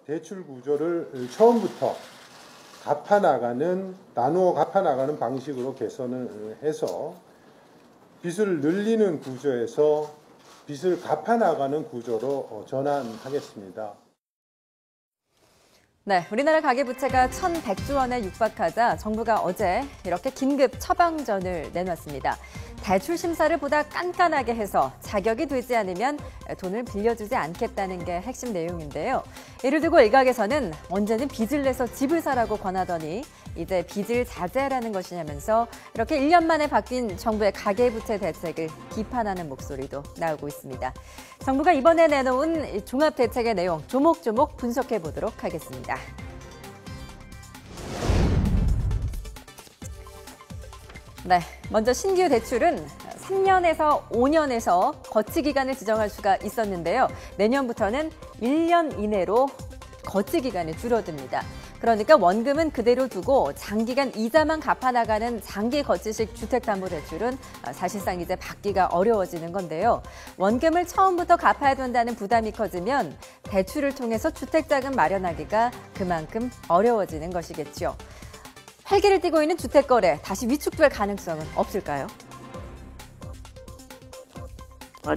대출 구조를 처음부터 나누어 갚아나가는 방식으로 개선을 해서 빚을 늘리는 구조에서 빚을 갚아나가는 구조로 전환하겠습니다. 네, 우리나라 가계부채가 1,100조 원에 육박하자 정부가 어제 이렇게 긴급 처방전을 내놨습니다. 대출 심사를 보다 깐깐하게 해서 자격이 되지 않으면 돈을 빌려주지 않겠다는 게 핵심 내용인데요. 이를 두고 일각에서는 언제는 빚을 내서 집을 사라고 권하더니 이제 빚을 자제하라는 것이냐면서 이렇게 1년 만에 바뀐 정부의 가계부채 대책을 비판하는 목소리도 나오고 있습니다. 정부가 이번에 내놓은 종합대책의 내용 조목조목 분석해 보도록 하겠습니다. 네, 먼저 신규 대출은 3년에서 5년에서 거치 기간을 지정할 수가 있었는데요. 내년부터는 1년 이내로 거치 기간이 줄어듭니다. 그러니까 원금은 그대로 두고 장기간 이자만 갚아나가는 장기 거치식 주택담보대출은 사실상 이제 받기가 어려워지는 건데요. 원금을 처음부터 갚아야 된다는 부담이 커지면 대출을 통해서 주택자금 마련하기가 그만큼 어려워지는 것이겠죠. 활기를 띠고 있는 주택거래, 다시 위축될 가능성은 없을까요?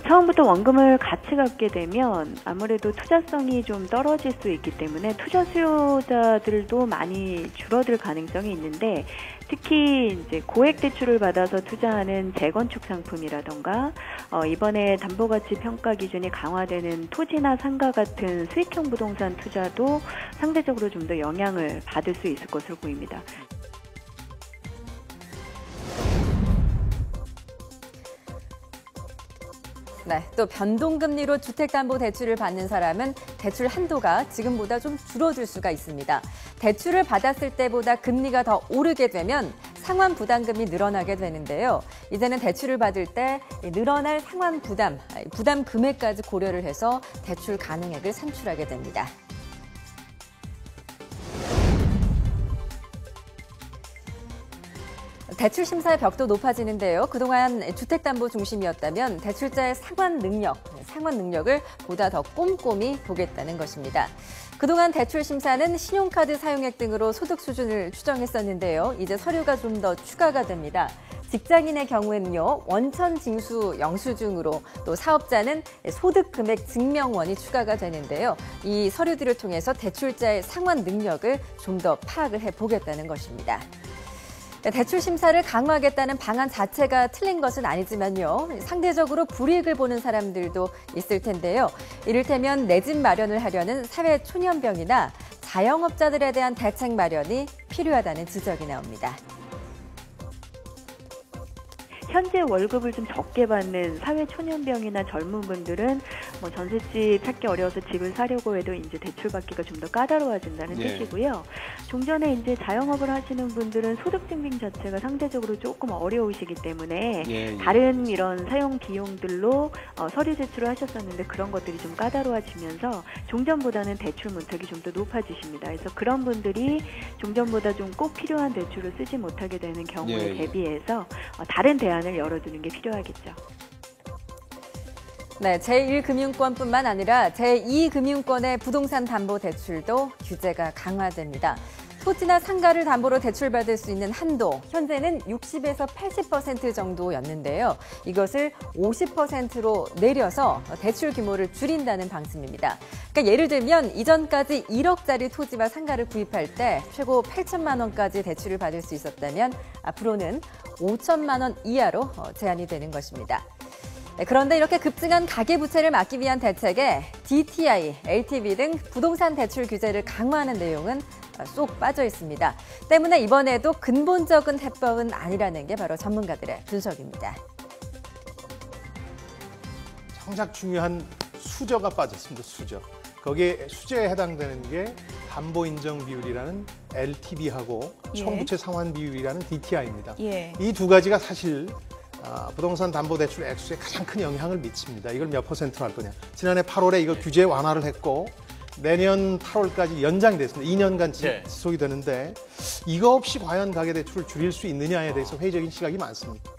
처음부터 원금을 같이 갚게 되면 아무래도 투자성이 좀 떨어질 수 있기 때문에 투자 수요자들도 많이 줄어들 가능성이 있는데 특히 이제 고액 대출을 받아서 투자하는 재건축 상품이라던가 이번에 담보가치 평가 기준이 강화되는 토지나 상가 같은 수익형 부동산 투자도 상대적으로 좀 더 영향을 받을 수 있을 것으로 보입니다. 네, 또 변동금리로 주택담보대출을 받는 사람은 대출 한도가 지금보다 좀 줄어들 수가 있습니다. 대출을 받았을 때보다 금리가 더 오르게 되면 상환 부담금이 늘어나게 되는데요. 이제는 대출을 받을 때 늘어날 상환 부담 금액까지 고려를 해서 대출 가능액을 산출하게 됩니다. 대출 심사의 벽도 높아지는데요. 그동안 주택담보 중심이었다면 대출자의 상환 능력을 보다 더 꼼꼼히 보겠다는 것입니다. 그동안 대출 심사는 신용카드 사용액 등으로 소득 수준을 추정했었는데요. 이제 서류가 좀 더 추가가 됩니다. 직장인의 경우에는요, 원천 징수 영수증으로 또 사업자는 소득 금액 증명원이 추가가 되는데요. 이 서류들을 통해서 대출자의 상환 능력을 좀 더 파악을 해보겠다는 것입니다. 대출 심사를 강화하겠다는 방안 자체가 틀린 것은 아니지만요. 상대적으로 불이익을 보는 사람들도 있을 텐데요. 이를테면 내 집 마련을 하려는 사회 초년병이나 자영업자들에 대한 대책 마련이 필요하다는 지적이 나옵니다. 현재 월급을 좀 적게 받는 사회 초년병이나 젊은 분들은 뭐 전셋집 찾기 어려워서 집을 사려고 해도 이제 대출 받기가 좀 더 까다로워진다는 뜻이고요. 종전에 이제 자영업을 하시는 분들은 소득 증빙 자체가 상대적으로 조금 어려우시기 때문에 다른 이런 사용 비용들로 서류 제출을 하셨었는데 그런 것들이 좀 까다로워지면서 종전보다는 대출 문턱이 좀 더 높아지십니다. 그래서 그런 분들이 종전보다 좀 꼭 필요한 대출을 쓰지 못하게 되는 경우에 대비해서 다른 대안을 열어두는 게 필요하겠죠. 네, 제1금융권뿐만 아니라 제2금융권의 부동산 담보 대출도 규제가 강화됩니다. 토지나 상가를 담보로 대출받을 수 있는 한도, 현재는 60에서 80% 정도였는데요. 이것을 50%로 내려서 대출 규모를 줄인다는 방침입니다. 그러니까 예를 들면 이전까지 1억짜리 토지와 상가를 구입할 때 최고 8천만 원까지 대출을 받을 수 있었다면 앞으로는 5천만 원 이하로 제한이 되는 것입니다. 그런데 이렇게 급증한 가계부채를 막기 위한 대책에 DTI, LTV 등 부동산 대출 규제를 강화하는 내용은 쏙 빠져 있습니다. 때문에 이번에도 근본적인 해법은 아니라는 게 바로 전문가들의 분석입니다. 정작 중요한 수저가 빠졌습니다. 수저. 거기에 수저에 해당되는 게 담보인정 비율이라는 LTV하고 총부채 상환 비율이라는 DTI입니다. 이 두 가지가 사실 부동산 담보대출 액수에 가장 큰 영향을 미칩니다. 이걸 몇 퍼센트로 할 거냐. 지난해 8월에 이거 규제 완화를 했고 내년 8월까지 연장이 됐습니다. 2년간 지속이 되는데 이거 없이 과연 가계대출을 줄일 수 있느냐에 대해서 회의적인 시각이 많습니다.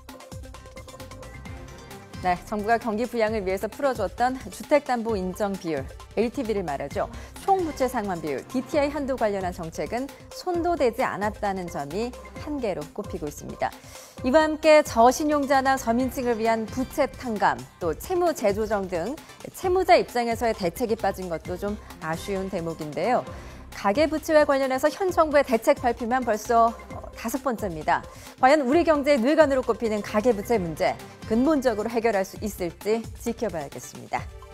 네, 정부가 경기 부양을 위해서 풀어줬던 주택담보 인정 비율. LTV를 말하죠. 총부채 상환 비율, DTI 한도 관련한 정책은 손도 대지 않았다는 점이 한계로 꼽히고 있습니다. 이와 함께 저신용자나 서민층을 위한 부채 탕감, 또 채무 재조정 등 채무자 입장에서의 대책이 빠진 것도 좀 아쉬운 대목인데요. 가계부채와 관련해서 현 정부의 대책 발표만 벌써 5번째입니다. 과연 우리 경제의 뇌관으로 꼽히는 가계부채 문제, 근본적으로 해결할 수 있을지 지켜봐야겠습니다.